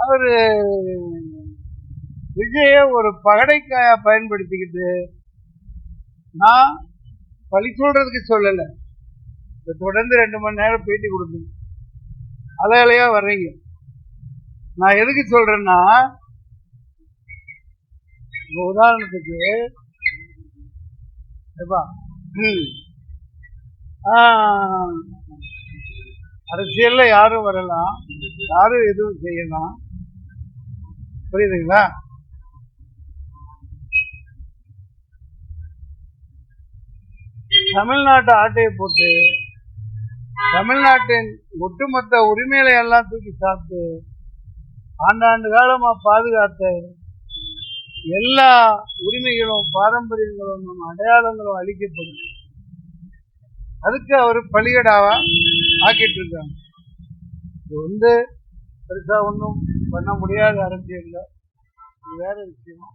அவரு விஜய ஒரு பகடைக்காயா பயன்படுத்திக்கிட்டு, நான் பழி சொல்றதுக்கு சொல்லல, தொடர்ந்து 2 மணி நேரம் பேட்டி கொடுத்தேன், அலையா வர்றீங்க. நான் எதுக்கு சொல்றேன்னா, உதாரணத்துக்கு அரசியல்ல யாரும் வரலாம், யாரும் எதுவும் செய்யலாம், புரியுதுங்களா? தமிழ்நாட்டை ஆட்டையை போட்டு தமிழ்நாட்டின் ஒட்டுமொத்த உரிமைகளை எல்லாம் தூக்கி சாப்பிட்டு ஆண்டாண்டு காலமா பாதுகாத்த எல்லா உரிமைகளும் பாரம்பரியங்களும் நம்ம அடையாளங்களும் அளிக்கப்படும். அதுக்கு அவர் பலிகடாவா ஆக்கிட்டு இருக்காங்க. இது பெருசா ஒன்றும் பண்ண முடியாத அரசியல், வேற விஷயம்.